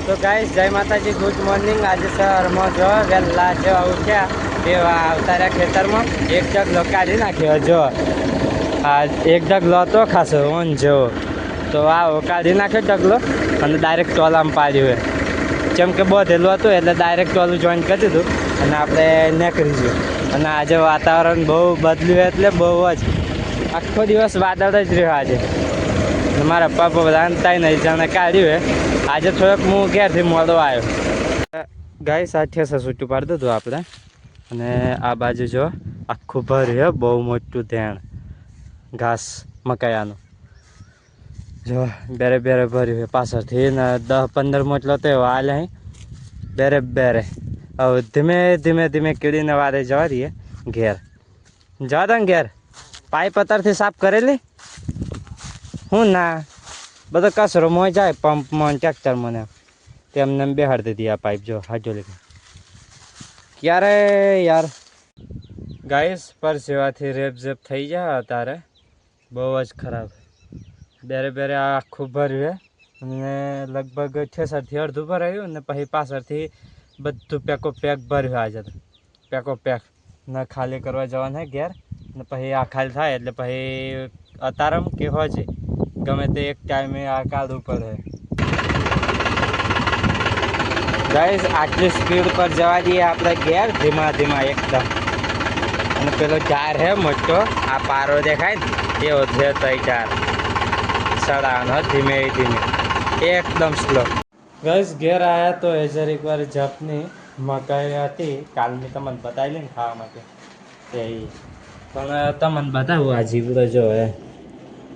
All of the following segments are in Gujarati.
તો ગાઈસ જય માતાજી, ગુડ મોર્નિંગ। આજે સવારમાં જો વહેલા જેવા ઉઠ્યા એવા આવતા ખેતરમાં એક ઢગલો કાઢી નાખ્યો। જો આ એક ઢગલો હતો ખાસો ઓન જેવો, તો આવો કાઢી નાખ્યો ઢગલો અને ડાયરેક્ટ ટોલામાં પાડ્યું હોય, જેમ કે બધેલું હતું એટલે ડાયરેક્ટ ટોલું જોઈન કરી દીધું અને આપણે નીકળી ગયું। અને આજે વાતાવરણ બહુ બદલ્યું એટલે બહુ જ આખો દિવસ વાદળ જ રહ્યો આજે। મારા પપ્પા બધા નહીં જાણે કાઢ્યું હોય। આજે થોડોક હું ઘેરથી મોડો આવ્યો। ગાય સાથે છૂટું પાડી દીધું આપણે, અને આ બાજુ જો આખું ભર્યું બહુ મોટું ધ્યાન ઘાસ મકાયાનું જો બેરે બેરે ભર્યું હોય પાછળથી ને 10-15 મોટલો તો એવો હાલે અહીં બેરે બેરે। હવે ધીમે ધીમે ધીમે કીડીને વારે જવા રહીએ ઘેર। જવા દો ને ઘેર। પાઇપ અત્યારથી સાફ કરેલી હું ના બધો કચરો મોય જાય પંપમાં ટ્રેક્ટરમાં ને તેમને બેહાડી દીધી આ પાઇપ। જો હાજો લીધી ક્યારે યાર ગાઈસ પર સેવાથી રેપ ઝેપ થઈ જાય તારે બહુ જ ખરાબ। બેરે બેરે આખું ભર્યું અને લગભગ 6-7થી અડધું ભરાયું ને પછી પાછળથી બધું પેકો પેક ભર્યું। આજે તો પેકો પેક ને ખાલી કરવા જવાના ઘેર ને પછી આ ખાલી થાય એટલે પછી અતારમ કે હોય છે ગમે તે એક ટાઈમે આ કાઢવું પડે। ગાઈસ આટલી સ્પીડ પર જવા દઈએ આપણે ઘેર ધીમા ધીમા એકદમ। અને પેલો ઝાડ હે મોટો આ પારો દેખાય ને એવો છે તો ઝાડ સડાનો ધીમે ધીમે એકદમ સ્લો। ગાઈસ ઘેર આવ્યા તો એ જરીક વાર જપની મકાઈ હતી કાલની તમને બતાવી ને ખાવા માટે એ પણ તમને બતાવું આ જીવડો જો હે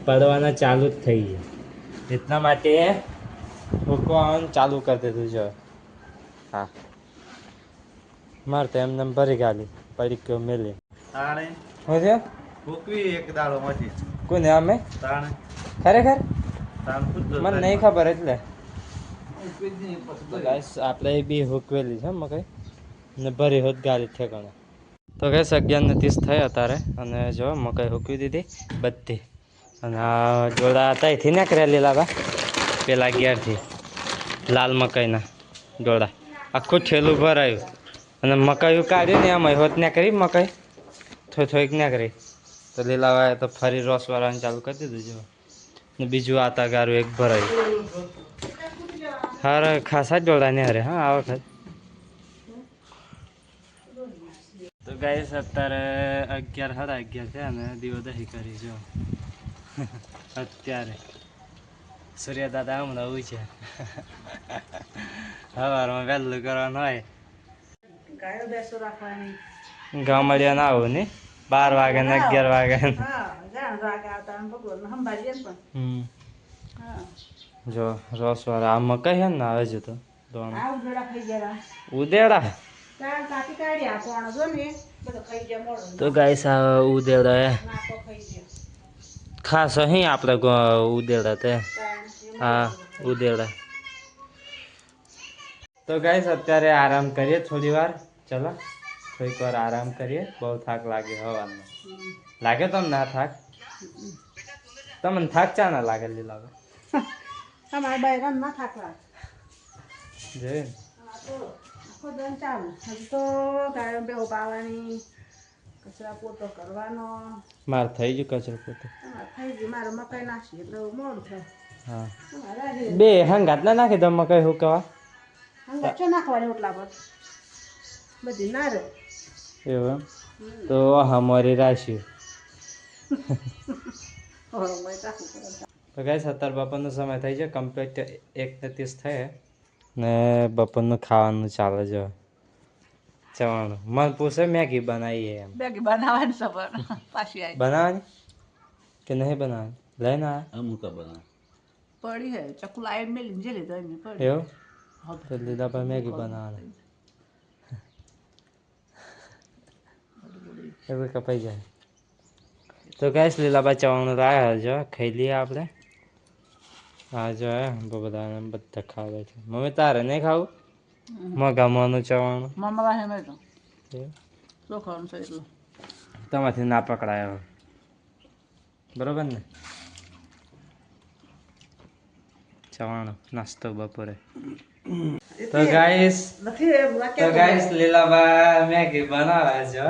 પડવાના ચાલુ જ થઈ ગયા એટલા માટે મૂકવાનું ચાલુ કરી દીધું છે। હા મારે તો એમને ભરી ગાલી પડી ગયો મેલી એક દાડો માંથી કોને અમે ખરેખર મને નહીં ખબર એટલે આપણે બી હુકવેલી છે મકાઈ ને ભરી હોત ગાલી ઠેકાણે। તો કઈ 11:30 થઈ અત્યારે અને જો મકાઈ હુકવી દીધી બધી અને આ જોડા હતા એથી નીકળેલી લાવા પેલા ગેરથી લાલ મકાઈના જોડા આખું ઠેલું ભરાયું અને મકાઈ કાઢ્યું ને એમાં હોત નીકળી મકાઈ થોડીક નીકળી તો લીલાવાએ તો ફરી રસ વાળવાનું ચાલુ કરી દીધું જો ને બીજું આતા ગારું એક ભરાયું। હારે ખાસા જોડા ને હારે હા આ વખત તો ગાઈસ અત્યારે 11-11:30 થયા ને દીવો દહી કરી જો અત્યારે સૂર્ય દાદા હમણાં હોય છે સવારમાં વહેલું કરવાનું હોય ગામડિયા ના આવું ને 12 વાગે ને 11 વાગે જો રસ વાળા આ મકાઈ હે ને આવે છે તો ઉદેડા તો ગાઈસ આ ઉદેડા ખાસ અહીં આપણે ઉદેડા તે હા ઉદેડા। તો ગાઈસ અત્યારે આરામ કરીએ થોડી વાર। ચલો થોડીક વાર આરામ કરીએ, બહુ થાક લાગે હવાનો લાગે તમને ના થાક તમને થાક ચા ના લાગે લીલા તમારે બાયરામ ના થાક લાગે જોઈ તો ગાયો બેહો પાવાની કચરા પોતો કરવાનો માર થઈ ગયું કચરો પોતો થઈ ગયું મારે મકાઈ નાખી એટલે મોડું થાય। હા બે હંગાત ના નાખી દો મકાઈ હુકવા હંગાત ચો નાખવાની ઓટલા પર બધી ના રે એવું તો અમારી રાશિ તો ગાઈસ અત્યારે બપોરનો સમય થઈ છે કમ્પ્લીટ 1:30 થાય ને બપોરનું ખાવાનું ચાલે જો ચવાણું મન પૂછે મેગી બનાવીએ એમ મેગી બનાવવાની સબર પાછી આવી બનાવવાની કે નહીં બનાવવાની લઈને આ અમુક બનાવ પડી હે ચકુ લાઈન મેલી જે લીધો એની પડી એવું તો લીધા પર મેગી બનાવવાની એવું કપાઈ જાય। તો ગાઈસ લીલાબા ચવાણું લાયા જો ખાઈ લઈએ આપણે। હા જો બધા ખાવા છે મમ્મી તારે નહીં ખાવું મગામવાનું ચવાણું તમારથી ના પકડાય હવે બરોબર ને ચવાણું નાસ્તો બપોરે. તો ગાઈસ લીલાબા મેગી બનાવે છે,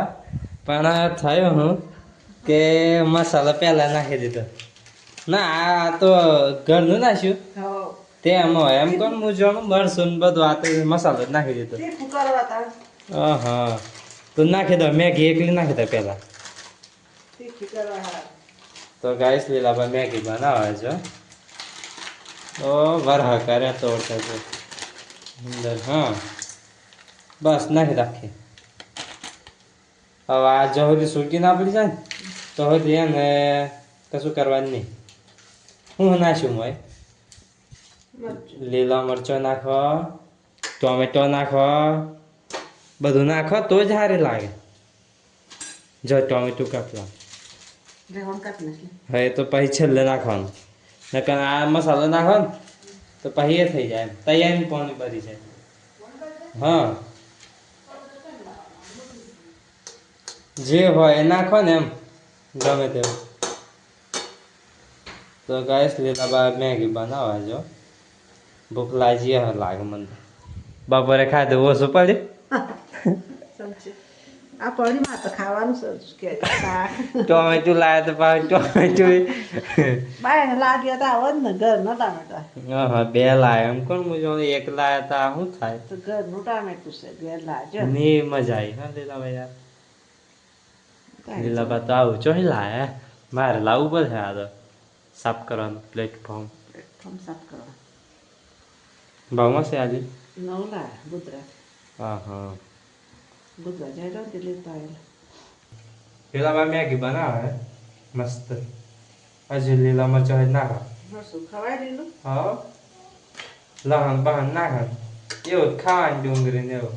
પણ થયું હું કે મસાલો પહેલા નાખી દીધો. ના આ તો ઘરનું નાખ્યું તેમ હોય એમ કોણ મૂંઝવણું મરસું બધું આ તો મસાલો જ નાખી દીધો. હા તો નાખી દો મેગી એકલી નાખી દો પેલા. તો ગાઈસ લીલાબા મેગી બનાવે છે. તો વરહ કરે તો અંદર હા બસ નાખી રાખી. હવે આ જો સુધી સૂકી ના પડી જાય ને તો હજી એને કશું કરવાનું નહીં. હું નાખ્યું મોય લીલા મરચો નાખો, ટોમેટો નાખો, બધું નાખો તો જ સારી લાગે. જો ટોમેટું કાપલા હવે તો પછી છેલ્લે નાખવાનું. નકર આ મસાલો નાખો ને તો પછી એ થઈ જાય તૈયારી પાણી ભરી જાય. હા જે હોય એ નાખો ને એમ ગમે તેવું. તો ગાઈસ લીલાબા મેગી બનાવવા જો ભૂખ લાગી લાગે મને. બપોરે ખાધું ઓછું પડ્યું. આ પડીમાં તો ખાવાનું કે ટોમેટું લાવે તો પાછું ટોમેટું બાય લાગ્યા તા આવો ને ઘર નો ટામેટા. હા બે લાવે એમ કોણ મુજો એક લાવે તો શું થાય. તો ઘર નું ટામેટું છે ઘર લાજો ની મજા આવી હા લીલાબા યાર. લીલાબા તો આવું ચોહી લાવે મારે લાવવું પડશે. આ તો સાફ કરવાનું પ્લેટફોર્મ સાફ કરવા ભાવમાં છે આજે 9 લા ગુજરાત. હા હા ગુજરાત જાય તો એટલે પાયેલા લીલાબા મેગી બનાવે મસ્ત. હજી લીલા મરચાં નાખો શું ખવાય લીલું. હા લહણ બહણ નાખે એવું જ ખાવાની ડુંગળી ને એવું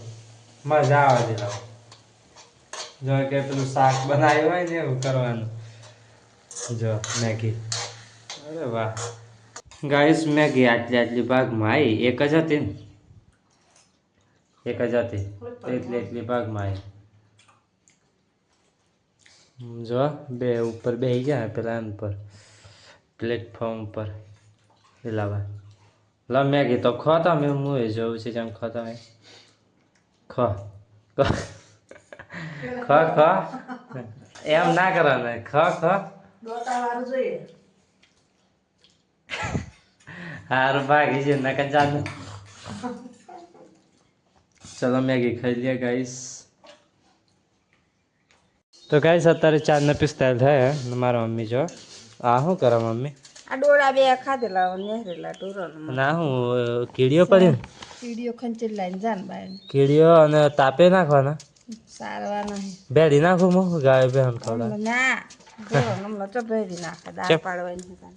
મજા આવે લીલાબા. જો કે પેલું શાક બનાવ્યું હોય ને એવું કરવાનું. જો મેગી અરે વાહ ગાઈસ મેગી આટલી ભાગમાં આવી. એક જ હતી ને એક જ હતી એટલી ભાગમાં આવી. જો બે ઉપર બેસી ગયા પેલા એમ પર પ્લેટફોર્મ પર લીલાબા. લ મેગી તો ખો તમે હું જોઉં છે જેમ ખો તમે ખો ખો ખો એમ ના કરવાનું ખો ખો દોતાવાળું જોઈએ. હારું ભાગી છે નકર જાને. ચલો મેગી ખાઈ લે ગાઈસ. તો ગાઈસ અત્યારે 4:45 થાય. મારા મમ્મી જો આ શું કરે મમ્મી. આ ડોળા બે ખાધેલા નેહરેલા ટોરો ના હું કીડીઓ પડી ને વિડિયો ખંચેલ લાઈન જાન બાય કીડીઓ અને તાપે નાખવાના સારવા નહીં બેડી નાખું હું ગાય બેહન ખવડા ના ડોળો નમલો ચબેરી નાખે દાળ પાડવાની.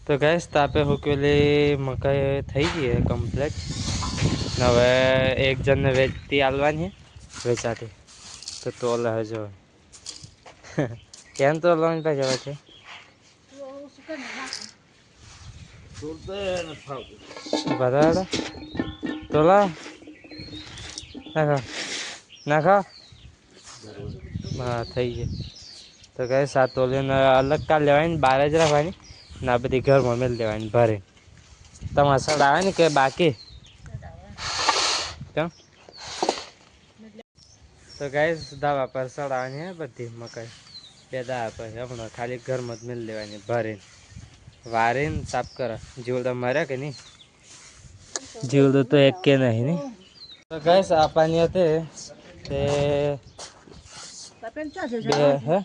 તો ગાઈસ તાપે હુકેલી મકાઈ થઈ ગઈ હે કમ્પ્લીટ. હવે એક જણને વેચતી આલવાની વેચાતી તો તોલે હજો કેમ તો લોન પે જવા છે. બરાબર તોલા નાખો નાખો હા થઈ ગઈ. તો ગાઈસ આ તોલીને અલગ કાઢ લેવાની ને બહાર જ રાખવાની ને આ બધી ઘરમાં મેળ દેવાની ભરે. તમારે સડાવે ને કે બાકી કેમ. તો ગાઈસ દાવા પર સડાવવાની હે બધી મકાઈ બે દાવા પર હમણાં ખાલી ઘરમાં જ મેળ દેવાની ભરીને વારીને સાફ કરો. જીવડો મર્યા કે નહીં જીવડો તો એક કે નહીં ને. તો ગાઈસ આપવાની હતી તે બે હે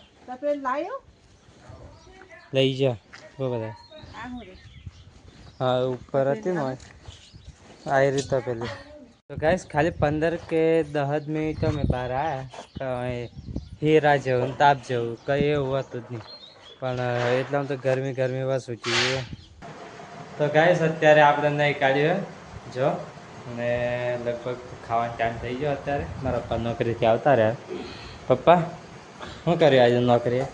લઈ જા બહુ બધા હા ઉપર હતી ને આ રીતે પેલી. તો ગાઈસ ખાલી 15 કે 10 મિનિટ અમે બહાર આવ્યા. હીરા જેવું તાપ જેવું કંઈ એવું હતું જ નહીં પણ એટલામાં તો ગરમી વસું છીએ. તો ગાઈસ અત્યારે આપણે નહીં કાઢ્યું જો અને લગભગ ખાવાનો ટાઈમ થઈ ગયો. અત્યારે મારા પપ્પા નોકરીથી આવતા રહ્યા. પપ્પા શું કર્યું આજે નોકરીએ.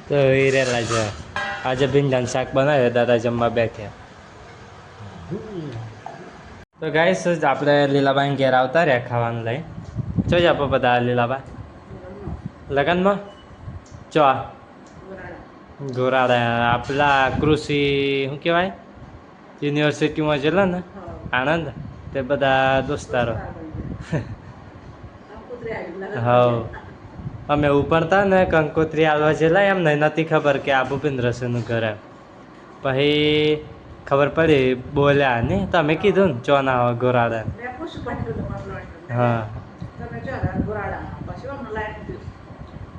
તો હીરેલા છે આજે ભીંડાનું શાક બનાવ્યું. દાદા જમવા બેઠ્યા. તો ગાઈસ આપણે લીલાબાઈ ઘેર આવતા રહ્યા ખાવાનું લઈ. ચો આપો બધા લીલાબા લગનમાં ચો ગોરાડા આપલા કૃષિ શું કહેવાય યુનિવર્સિટીમાં જેલા ને આણંદ તે બધા દોસ્તારો હા અમે ઉપરતા ને કંકોત્રી આવવા જેલા એમને નથી ખબર કે આ ભૂપેન્દ્ર સિંહનું ઘર એમ પછી ખબર પડી બોલ્યા ને તમે કીધું ને ચોના હોય ગોરાડા હા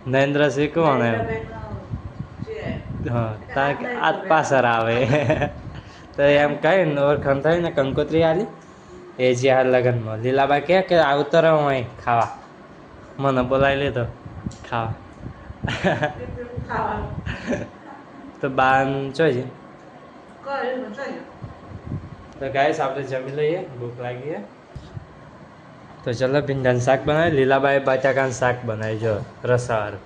નરેન્દ્રસિંહ કોણ એમ હા તાર આ પાછળ આવે તો એમ કહી ને ઓળખાણ થાય ને કંકોત્રી આલી એ જે આ લગ્નમાં લીલાબા કે આવતો રહો અહીં ખાવા મને બોલાવી લીધો ખાવા તો બાન જોઈએ તો ગાઈસ આપણે જમી લઈએ ભૂખ લાગી છે તો ચલો ભીંડાનું શાક બનાવી લીલાબાઈ બટાકાનું શાક બનાવી જો રસાવાળું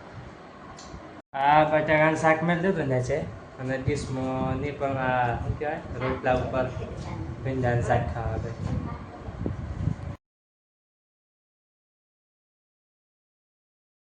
આ બટાકાનું શાક મેં લીધું ને છે અને ડીશમાં ની પણ આ શું કહેવાય રોટલા ઉપર ભીંડાનું શાક ખાવા